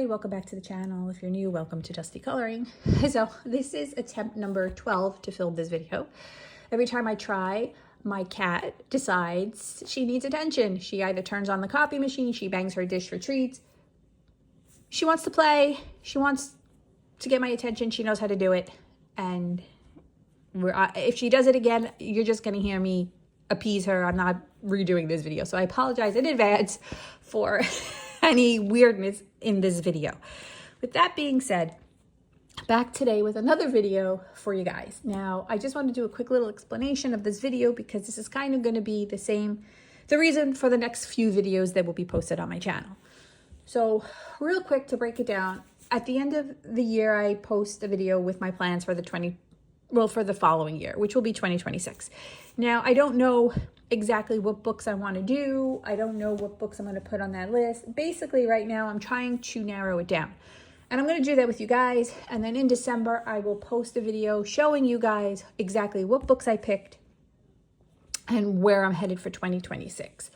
everybody, welcome back to the channel. If you're new, welcome to Dusty Coloring. So this is attempt number 12 to film this video. Every time I try, my cat decides she needs attention. She either turns on the copy machine, she bangs her dish for treats. She wants to play, she wants to get my attention, she knows how to do it. And if she does it again, you're just gonna hear me appease her. I'm not redoing this video. So I apologize in advance for any weirdness in this video. With that being said, back today with another video for you guys. Now, I just want to do a quick little explanation of this video because this is kind of going to be the reason for the next few videos that will be posted on my channel. So real quick to break it down, at the end of the year, I post a video with my plans for the following year, which will be 2026. Now, I don't know exactly what books I want to do. I don't know what books I'm going to put on that list. Basically, right now, I'm trying to narrow it down. And I'm going to do that with you guys. And then in December, I will post a video showing you guys exactly what books I picked and where I'm headed for 2026.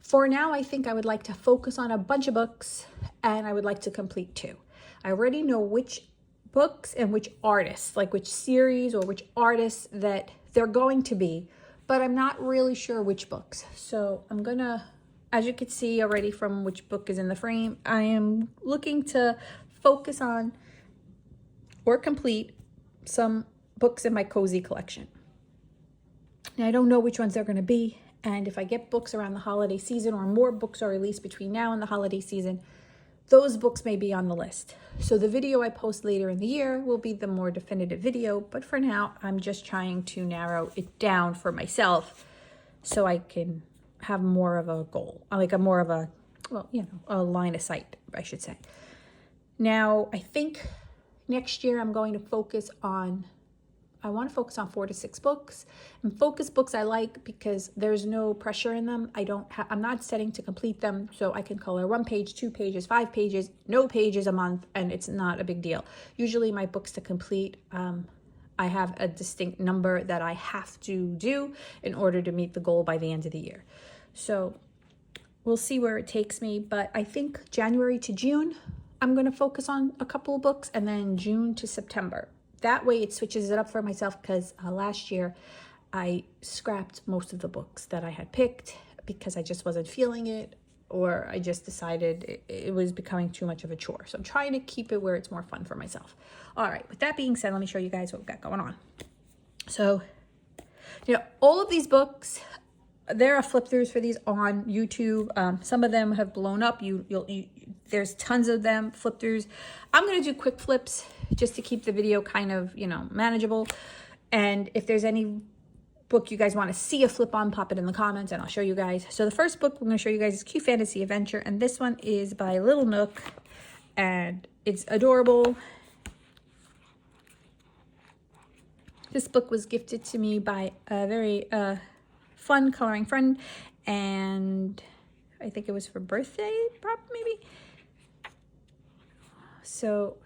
For now, I think I would like to focus on a bunch of books and I would like to complete 2. I already know which books and which artists, like which series or which artists that they're going to be, but I'm not really sure which books. So I'm gonna, as you can see already from which book is in the frame, I am looking to focus on or complete some books in my cozy collection. Now, I don't know which ones they're gonna be, and if I get books around the holiday season or more books are released between now and the holiday season, those books may be on the list. So the video I post later in the year will be the more definitive video, but for now, I'm just trying to narrow it down for myself so I can have more of a goal, like a line of sight, I should say. Now, I think next year I'm going to focus on 4 to 6 books, and focus books I like because there's no pressure in them. I'm not setting to complete them, so I can color 1 page, 2 pages, 5 pages, no pages a month, and it's not a big deal. Usually my books to complete, I have a distinct number that I have to do in order to meet the goal by the end of the year. So we'll see where it takes me, but I think January to June, I'm going to focus on a couple of books, and then June to September. That way it switches it up for myself because last year I scrapped most of the books that I had picked because I just wasn't feeling it, or I just decided it was becoming too much of a chore. So I'm trying to keep it where it's more fun for myself. All right, with that being said, let me show you guys what we've got going on. So, all of these books, there are flip throughs for these on YouTube. Some of them have blown up. There's tons of them, flip throughs. I'm going to do quick flips just to keep the video kind of, manageable. And if there's any book you guys want to see a flip on, pop it in the comments and I'll show you guys. So the first book we're going to show you guys is Q Fantasy Adventure. And this one is by Little Nook. And it's adorable. This book was gifted to me by a very fun coloring friend. And I think it was for birthday, probably, maybe. So,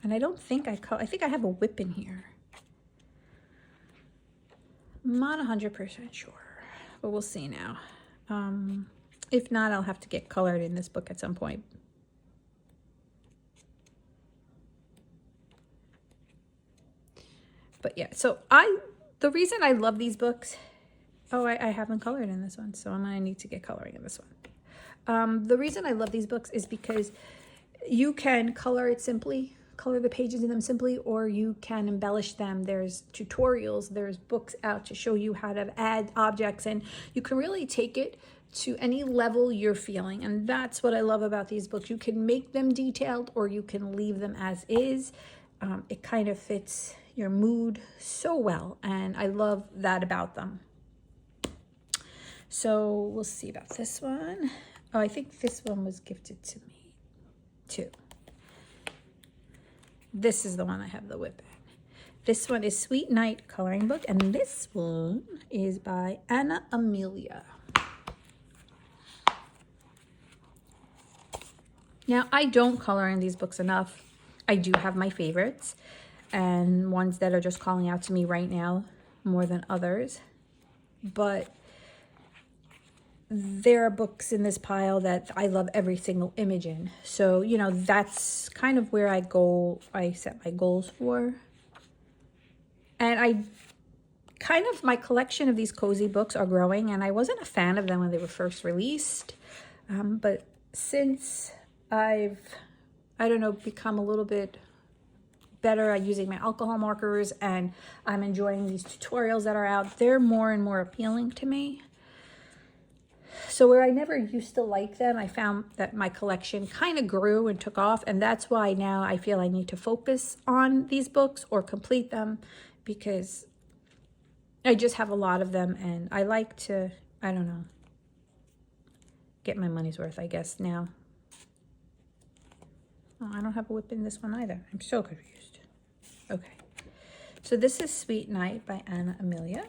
and I don't think I think I have a whip in here. I'm not 100% sure, but we'll see now. If not, I'll have to get colored in this book at some point. But yeah, so the reason I love these books, I haven't colored in this one, so I'm gonna need to get coloring in this one. The reason I love these books is because you can color the pages in them simply, or you can embellish them. There's tutorials, there's books out to show you how to add objects, and you can really take it to any level you're feeling. And that's what I love about these books. You can make them detailed or you can leave them as is. It kind of fits your mood so well, and I love that about them. So we'll see about this one. Oh, I think this one was gifted to me too. This is the one I have the whip in. This one is Sweet Night coloring book, and this one is by Anna Amelia. Now, I don't color in these books enough. I do have my favorites and ones that are just calling out to me right now more than others. But there are books in this pile that I love every single image in. So, you know, that's kind of where I set my goals for. And my collection of these cozy books are growing, and I wasn't a fan of them when they were first released. But since I don't know, become a little bit better at using my alcohol markers, and I'm enjoying these tutorials that are out, they're more and more appealing to me. So where I never used to like them, I found that my collection kind of grew and took off, and that's why now I feel I need to focus on these books or complete them, because I just have a lot of them, and I like to, I don't know, get my money's worth, I guess, now. Oh, I don't have a whip in this one either. I'm so confused. Okay. So this is Sweet Night by Anna Amelia.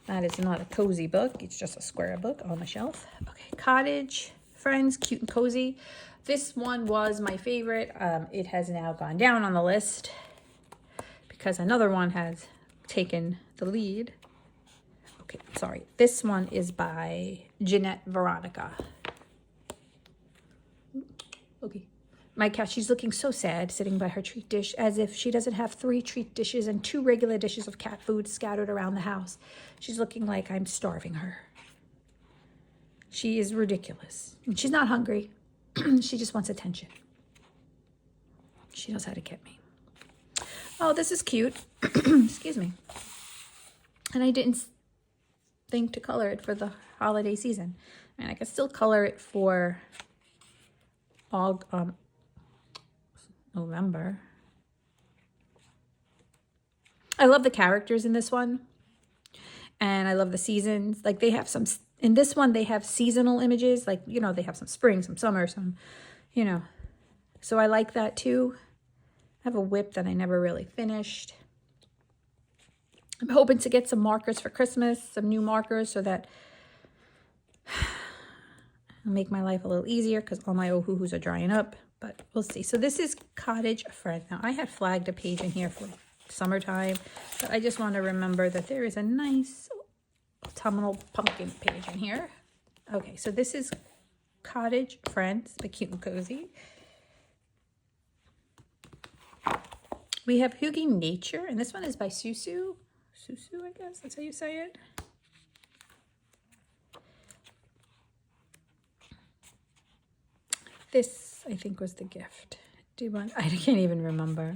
That is not a cozy book. It's just a square book on the shelf. Okay, Cottage Friends, cute and cozy. This one was my favorite. It has now gone down on the list because another one has taken the lead. Okay, sorry. This one is by Jeanette Veronica. Okay. My cat, she's looking so sad sitting by her treat dish, as if she doesn't have 3 treat dishes and 2 regular dishes of cat food scattered around the house. She's looking like I'm starving her. She is ridiculous. And she's not hungry. She just wants attention. She knows how to get me. Oh, this is cute. Excuse me. And I didn't think to color it for the holiday season. And I could still color it for all November. I love the characters in this one, and I love the seasons. Like, they have some, in this one they have seasonal images, like, you know, they have some spring, some summer, some, you know, so I like that too. I have a whip that I never really finished. I'm hoping to get some markers for Christmas, some new markers, so that it'll make my life a little easier, because all my Ohuhus are drying up. But we'll see. So this is Cottage Friend. Now, I had flagged a page in here for summertime, but I just want to remember that there is a nice autumnal pumpkin page in here. Okay, so this is Cottage Friends by Cute and Cozy. We have Hugie Nature, and this one is by Susu. Susu, I guess that's how you say it. This, I think, was the gift. Do you want? I can't even remember.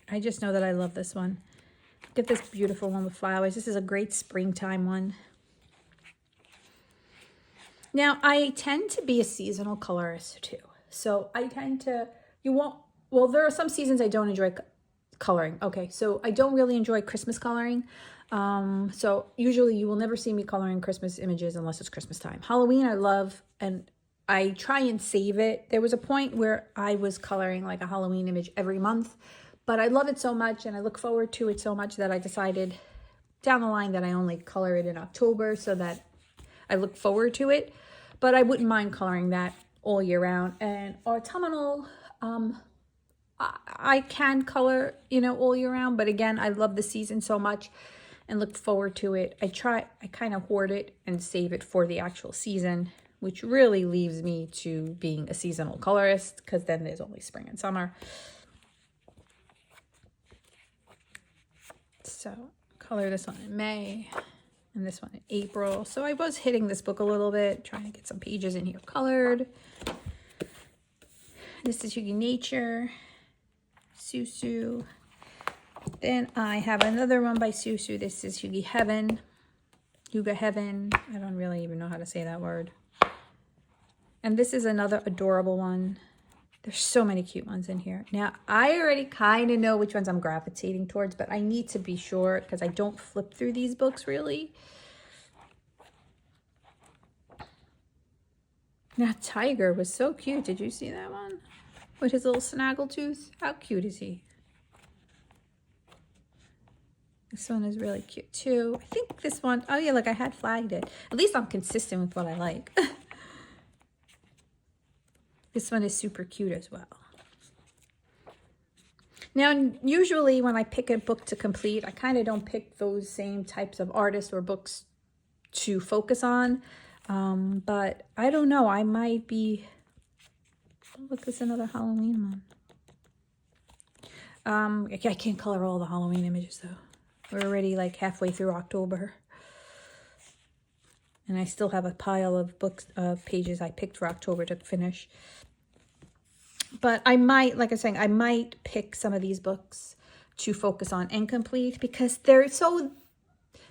I just know that I love this one. Look at this beautiful one with flowers. This is a great springtime one. Now, I tend to be a seasonal colorist too. So I tend to, well, there are some seasons I don't enjoy coloring. Okay, so I don't really enjoy Christmas coloring. So usually you will never see me coloring Christmas images unless it's Christmas time. Halloween I love, and I try and save it. There was a point where I was coloring like a Halloween image every month, but I love it so much and I look forward to it so much that I decided down the line that I only color it in October, so that I look forward to it. But I wouldn't mind coloring that all year round. And autumnal, I can color, you know, all year round, but again, I love the season so much and look forward to it. I kind of hoard it and save it for the actual season, which really leaves me to being a seasonal colorist, because then there's only spring and summer. So color this one in May and this one in April. So I was hitting this book a little bit, trying to get some pages in here colored. This is Hugie Nature, Susu. Then I have another one by Susu. This is Hugie Heaven. Huga Heaven. I don't really even know how to say that word. And this is another adorable one. There's so many cute ones in here. Now, I already kind of know which ones I'm gravitating towards, but I need to be sure because I don't flip through these books really. Now, Tiger was so cute. Did you see that one? With his little snaggletooth. How cute is he? This one is really cute too. I think this one, oh yeah, look, I had flagged it. At least I'm consistent with what I like. This one is super cute as well. Now, usually when I pick a book to complete, I kind of don't pick those same types of artists or books to focus on. But I don't know. I might be... Oh, look, there's another Halloween one. I can't color all the Halloween images, though. We're already like halfway through October. And I still have a pile of books, pages I picked for October to finish. But I might, like I was saying, I might pick some of these books to focus on and complete because they're so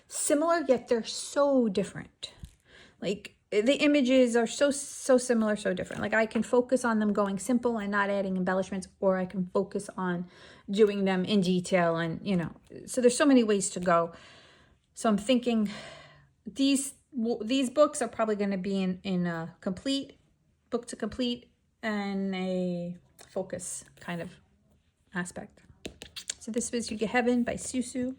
similar, yet they're so different. Like, the images are so similar, so different. Like, I can focus on them going simple and not adding embellishments, or I can focus on doing them in detail and, you know. So there's so many ways to go. So I'm thinking these books are probably going to be in a complete, book to complete, and a focus kind of aspect. So this was You Get Heaven by Susu.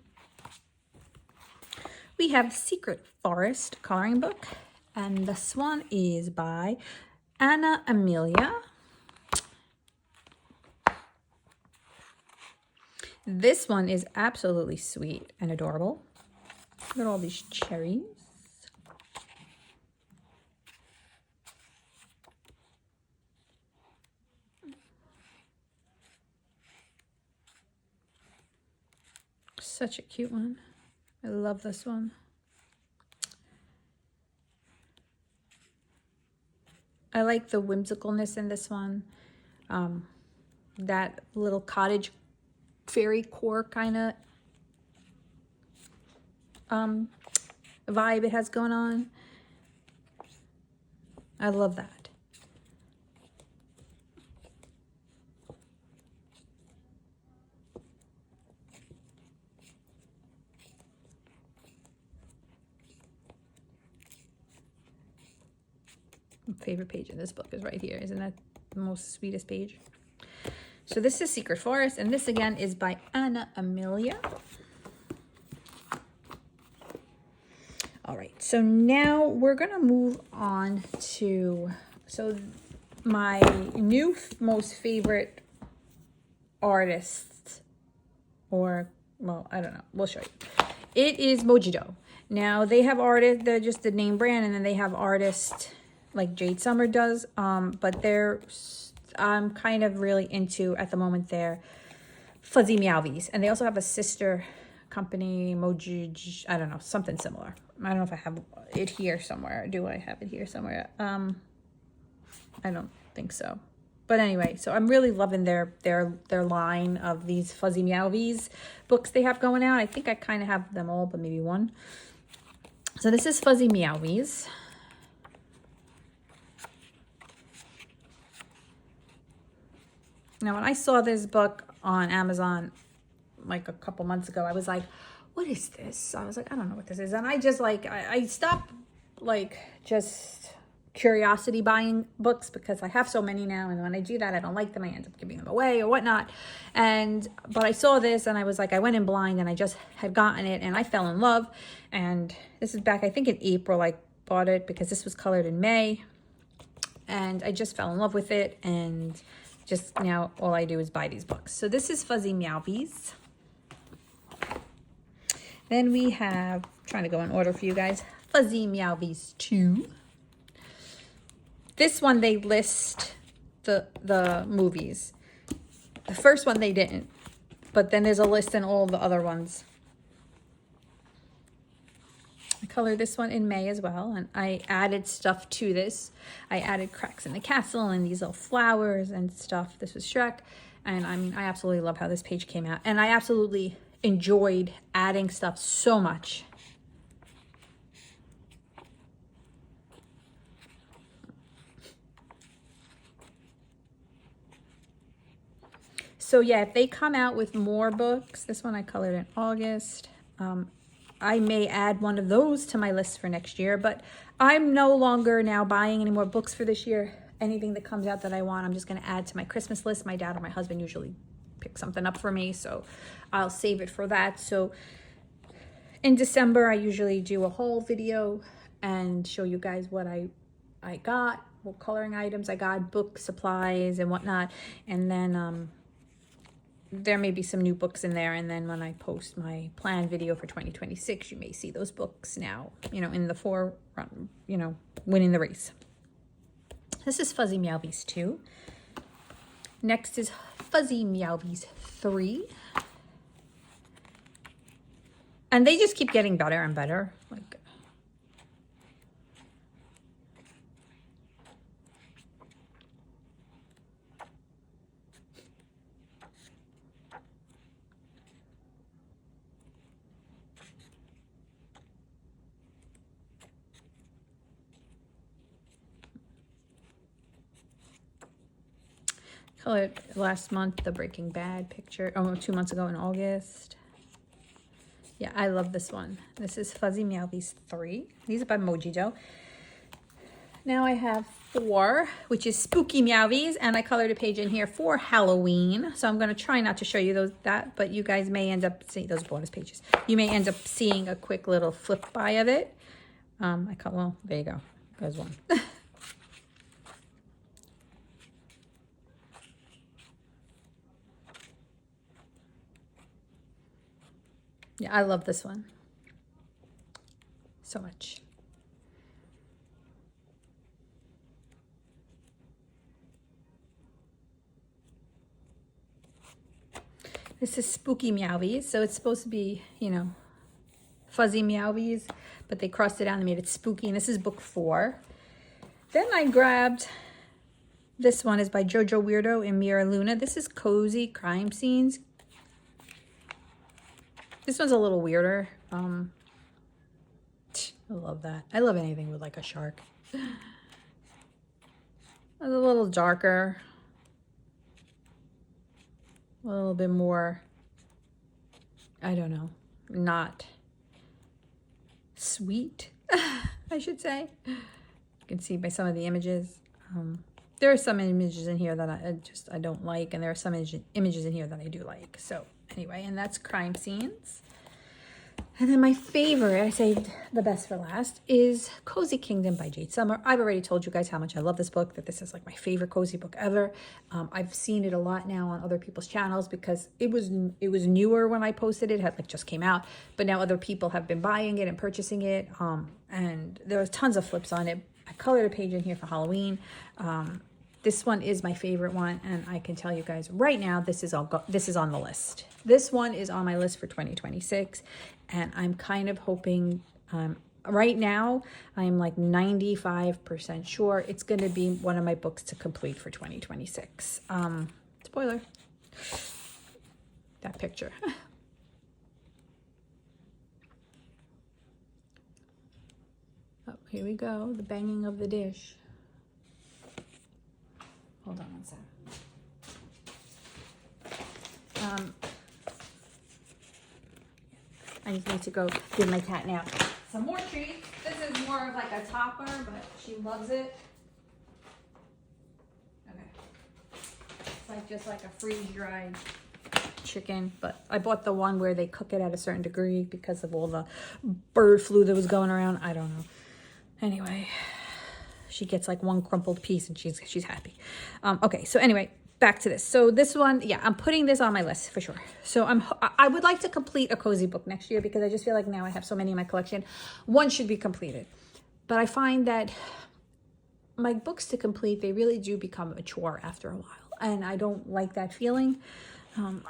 We have Secret Forest coloring book, and this one is by Anna Amelia. This one is absolutely sweet and adorable. Look at all these cherries. Such a cute one. I love this one. I like the whimsicalness in this one. That little cottage fairy core kind of vibe it has going on. I love that. Favorite page in this book is right here. Isn't that the most sweetest page? So this is Secret Forest, and this again is by Anna Amelia. All right, so now we're gonna move on to my new most favorite artist, or, well, I don't know, we'll show you. It is Mojito. Now they have artists, they're just the name brand, and then they have artists like Jade Summer does, but I'm kind of really into, at the moment, they're Fuzzy Meowvies, and they also have a sister company, Moji, I don't know, something similar. I don't know if I have it here somewhere. Do I have it here somewhere? I don't think so. But anyway, so I'm really loving their line of these Fuzzy Meowvies books they have going out. I think I kind of have them all, but maybe one. So this is Fuzzy Meowvies. Now, when I saw this book on Amazon like a couple months ago, I was like, what is this? I was like, I don't know what this is. And I just like, I stopped like just curiosity buying books because I have so many now. And when I do that, I don't like them. I end up giving them away or whatnot. But I saw this and I was like, I went in blind and I just had gotten it and I fell in love. And this is back, I think in April, I bought it because this was colored in May. And I just fell in love with it. And just now all I do is buy these books. So this is Fuzzy Meowvies. Then we have, I'm trying to go in order for you guys, Fuzzy Meowvies 2. This one they list the movies. The first one they didn't, but then there's a list in all the other ones. I colored this one in May as well, and I added stuff to this. I added cracks in the castle and these little flowers and stuff. This was Shrek, and I mean, I absolutely love how this page came out, and I absolutely enjoyed adding stuff so much. So yeah, if they come out with more books, this one I colored in August. I may add one of those to my list for next year, but I'm no longer now buying any more books for this year. Anything that comes out that I want, I'm just going to add to my Christmas list. My dad or my husband usually pick something up for me, so I'll save it for that. So in December, I usually do a haul video and show you guys what I got, what coloring items I got, book supplies and whatnot. And then there may be some new books in there, and then when I post my plan video for 2026, you may see those books now, you know, in the forefront, you know, winning the race. This is Fuzzy Meowbies 2. Next is Fuzzy Meowbies 3. And they just keep getting better and better. Like, colored last month, the Breaking Bad picture. Oh, 2 months ago in August. Yeah, I love this one. This is Fuzzy Meowbies 3. These are by Mojito. Now I have 4, which is Spooky Meowbies, and I colored a page in here for Halloween. So I'm going to try not to show you that, but you guys may end up seeing those bonus pages. You may end up seeing a quick little flip by of it. Well, there you go. There's one. Yeah, I love this one so much. This is Spooky Meowbies, so it's supposed to be, you know, Fuzzy Meowbies, but they crossed it out and made it spooky, and this is book 4. Then I grabbed, this one is by Jojo Weirdo and Mira Luna. This is Cozy Crime Scenes. This one's a little weirder. I love that. I love anything with like a shark. It's a little darker. A little bit more, I don't know, not sweet, I should say. You can see by some of the images. There are some images in here that I don't like, and there are some images in here that I do like. So anyway, and that's Crime Scenes. And then my favorite, I saved the best for last, is Cozy Kingdom by Jade Summer. I've already told you guys how much I love this book, that this is like my favorite cozy book ever. I've seen it a lot now on other people's channels because it was newer when I posted it. It had like just came out, but now other people have been buying it and purchasing it. And there was tons of flips on it. I colored a page in here for Halloween. This one is my favorite one, and I can tell you guys right now, this is on the list. This one is on my list for 2026, and I'm kind of hoping, right now, I'm like 95% sure it's going to be one of my books to complete for 2026. Spoiler. That picture. Oh, here we go, the banging of the dish. Hold on one second. I just need to go give my cat now some more treats. This is more of like a topper, but she loves it. Okay. It's like just like a freeze-dried chicken, but I bought the one where they cook it at a certain degree because of all the bird flu that was going around. I don't know. Anyway, she gets like one crumpled piece and she's happy. Okay, so anyway, back to this. So this one, yeah, I'm putting this on my list for sure. So I would like to complete a cozy book next year because I just feel like now I have so many in my collection. One should be completed. But I find that my books to complete, they really do become a chore after a while. And I don't like that feeling.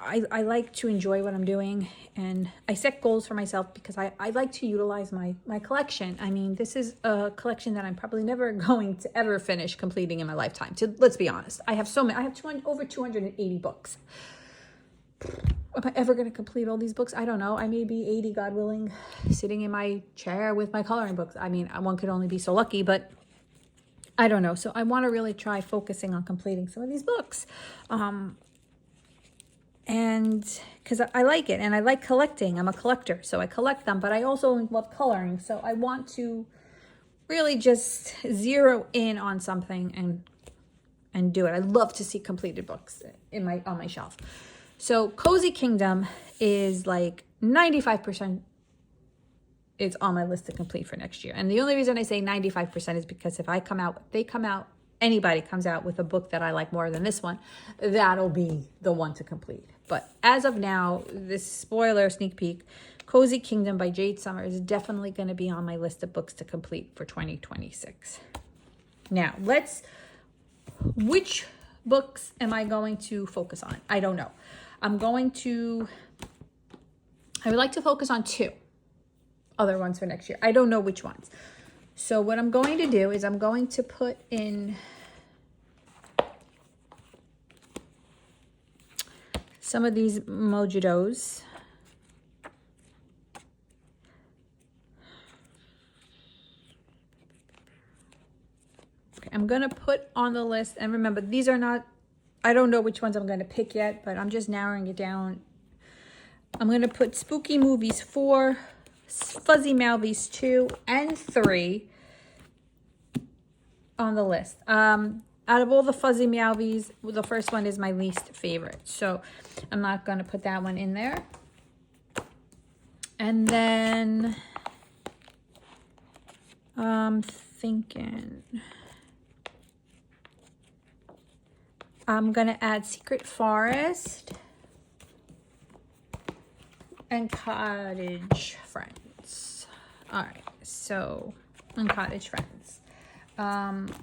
I like to enjoy what I'm doing, and I set goals for myself because I like to utilize my collection. I mean, this is a collection that I'm probably never going to ever finish completing in my lifetime. Let's be honest. I have so many. I have over 280 books. Am I ever going to complete all these books? I don't know. I may be 80, God willing, sitting in my chair with my coloring books. I mean, one could only be so lucky, but I don't know. So I want to really try focusing on completing some of these books. And because I like it and I like collecting. I'm a collector, so I collect them, but I also love coloring. So I want to really just zero in on something and do it. I love to see completed books on my shelf. So Cozy Kingdom is like 95% it's on my list to complete for next year. And the only reason I say 95% is because if they come out anybody comes out with a book that I like more than this one, that'll be the one to complete. But as of now, this spoiler sneak peek, Cozy Kingdom by Jade Summer is definitely going to be on my list of books to complete for 2026. Now, which books am I going to focus on? I don't know. I would like to focus on 2 other ones for next year. I don't know which ones. So what I'm going to do is I'm going to put in some of these mojitos. Okay, I'm going to put on the list, and remember, these are not, I don't know which ones I'm going to pick yet, but I'm just narrowing it down. I'm going to put Spooky Movies 4, Fuzzy Malvies 2 and 3 on the list. Out of all the Fuzzy Malvies, the first one is my least favorite, so I'm not going to put that one in there. And then I'm thinking I'm going to add Secret Forest and Cottage Friends. All right, so, and Cottage Friends.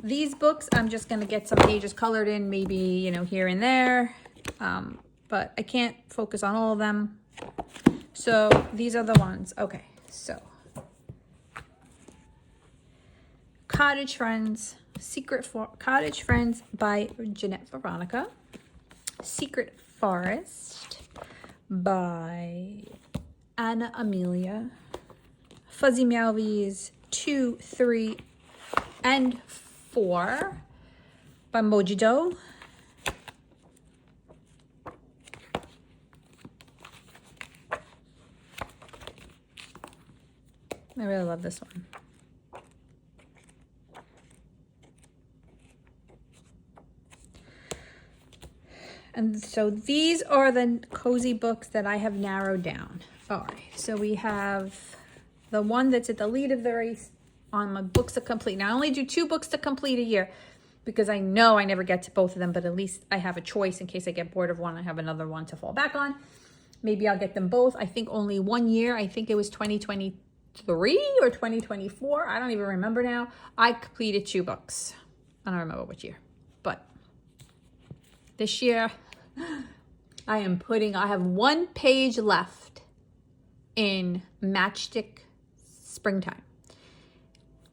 These books, I'm just going to get some pages colored in, maybe, you know, here and there. But I can't focus on all of them. So these are the ones. Okay, so Cottage Friends, Cottage Friends by Jeanette Veronica. Secret Forest by Anna Amelia. Fuzzy Malvies 2, 3, and 4 by Mojito. I really love this one. And so these are the cozy books that I have narrowed down. All right, so we have the one that's at the lead of the race on my books to complete. Now, I only do 2 books to complete a year because I know I never get to both of them, but at least I have a choice in case I get bored of one. I have another one to fall back on. Maybe I'll get them both. I think only one year. I think it was 2023 or 2024. I don't even remember now. I completed 2 books. I don't remember which year, but this year I have 1 page left in Matchstick Springtime.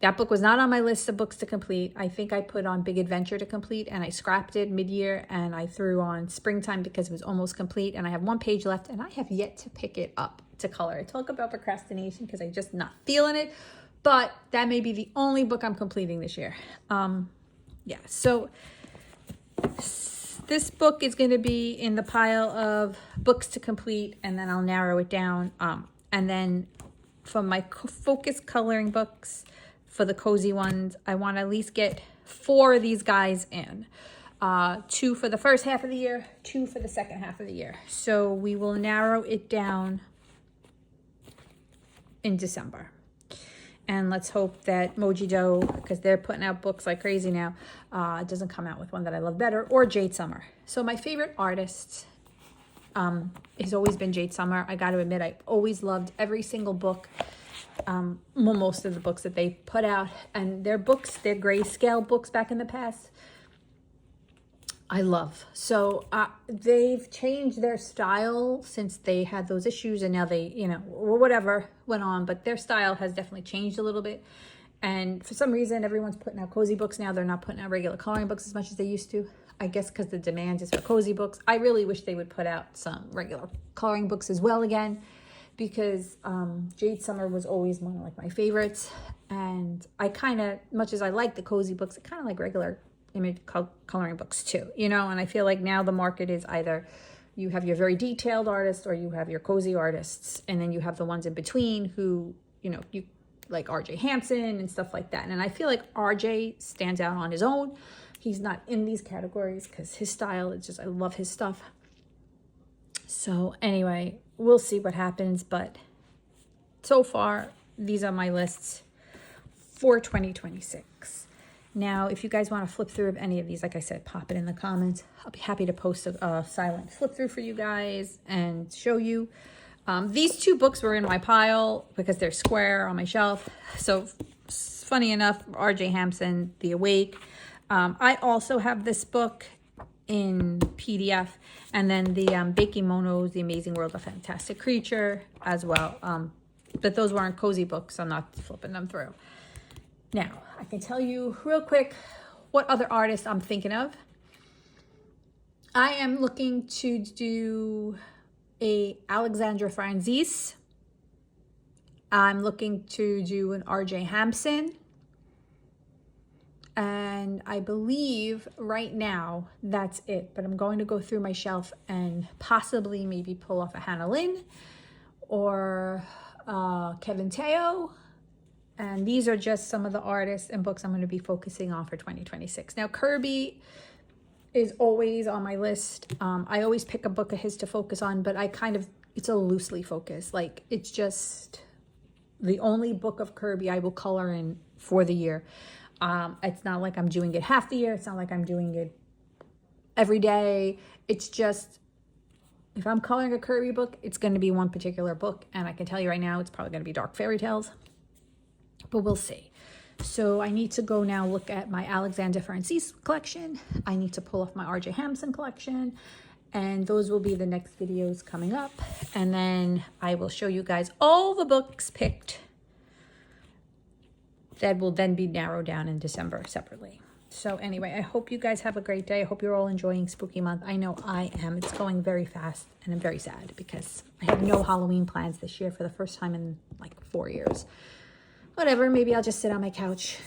That book was not on my list of books to complete. I think I put on Big Adventure to complete, and I scrapped it mid-year, and I threw on Springtime because it was almost complete, and I have 1 page left, and I have yet to pick it up to color. I talk about procrastination because I'm just not feeling it, but that may be the only book I'm completing this year. Yeah, so this book is going to be in the pile of books to complete, and then I'll narrow it down. And then for my focus coloring books, for the cozy ones, I want to at least get 4 of these guys in. 2 for the first half of the year, 2 for the second half of the year. So we will narrow it down in December. And let's hope that Mojito, because they're putting out books like crazy now, doesn't come out with one that I love better, or Jade Summer. So my favorite artist has always been Jade Summer. I got to admit, I always loved every single book, most of the books that they put out. And their books, their grayscale books back in the past, I love. So they've changed their style since they had those issues, and now they, you know, whatever went on, but their style has definitely changed a little bit. And for some reason, everyone's putting out cozy books now. They're not putting out regular coloring books as much as they used to. I guess because the demand is for cozy books. I really wish they would put out some regular coloring books as well again, because Jade Summer was always one of like my favorites. And I kind of, much as I like the cozy books, I kind of like regular image coloring books too, you know. And I feel like now the market is either you have your very detailed artists or you have your cozy artists, and then you have the ones in between who, you know, you like RJ Hampson and stuff like that. And I feel like RJ stands out on his own. He's not in these categories because his style is just, I love his stuff. So anyway, we'll see what happens, but so far these are my lists for 2026. Now, if you guys want to flip through of any of these, like I said, pop it in the comments. I'll be happy to post a silent flip through for you guys and show you. These two books were in my pile because they're square on my shelf. So funny enough, R.J. Hampson, The Awake. I also have this book in PDF, and then the Bakemono's The Amazing World of Fantastic Creature as well. But those weren't cozy books. I'm not flipping them through. Now, I can tell you real quick what other artists I'm thinking of. I am looking to do a Alexandra Franzese. I'm looking to do an R.J. Hampson. And I believe right now that's it. But I'm going to go through my shelf and possibly maybe pull off a Hannah Lynn or Kevin Teo. And these are just some of the artists and books I'm going to be focusing on for 2026. Now, Kirby is always on my list. I always pick a book of his to focus on, but it's a loosely focused. Like, it's just the only book of Kirby I will color in for the year. It's not like I'm doing it half the year. It's not like I'm doing it every day. It's just, if I'm coloring a Kirby book, it's going to be one particular book. And I can tell you right now, it's probably going to be Dark Fairy Tales. But we'll see. So I need to go now look at my Alexandra Franzese collection. I need to pull off my R.J. Hampson collection. And those will be the next videos coming up. And then I will show you guys all the books picked that will then be narrowed down in December separately. So anyway, I hope you guys have a great day. I hope you're all enjoying Spooky Month. I know I am. It's going very fast, and I'm very sad because I have no Halloween plans this year for the first time in like 4 years. Whatever, maybe I'll just sit on my couch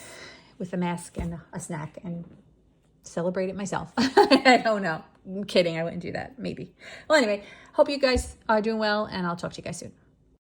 with a mask and a snack and celebrate it myself. I don't know. I'm kidding. I wouldn't do that. Maybe. Well, anyway, hope you guys are doing well, and I'll talk to you guys soon.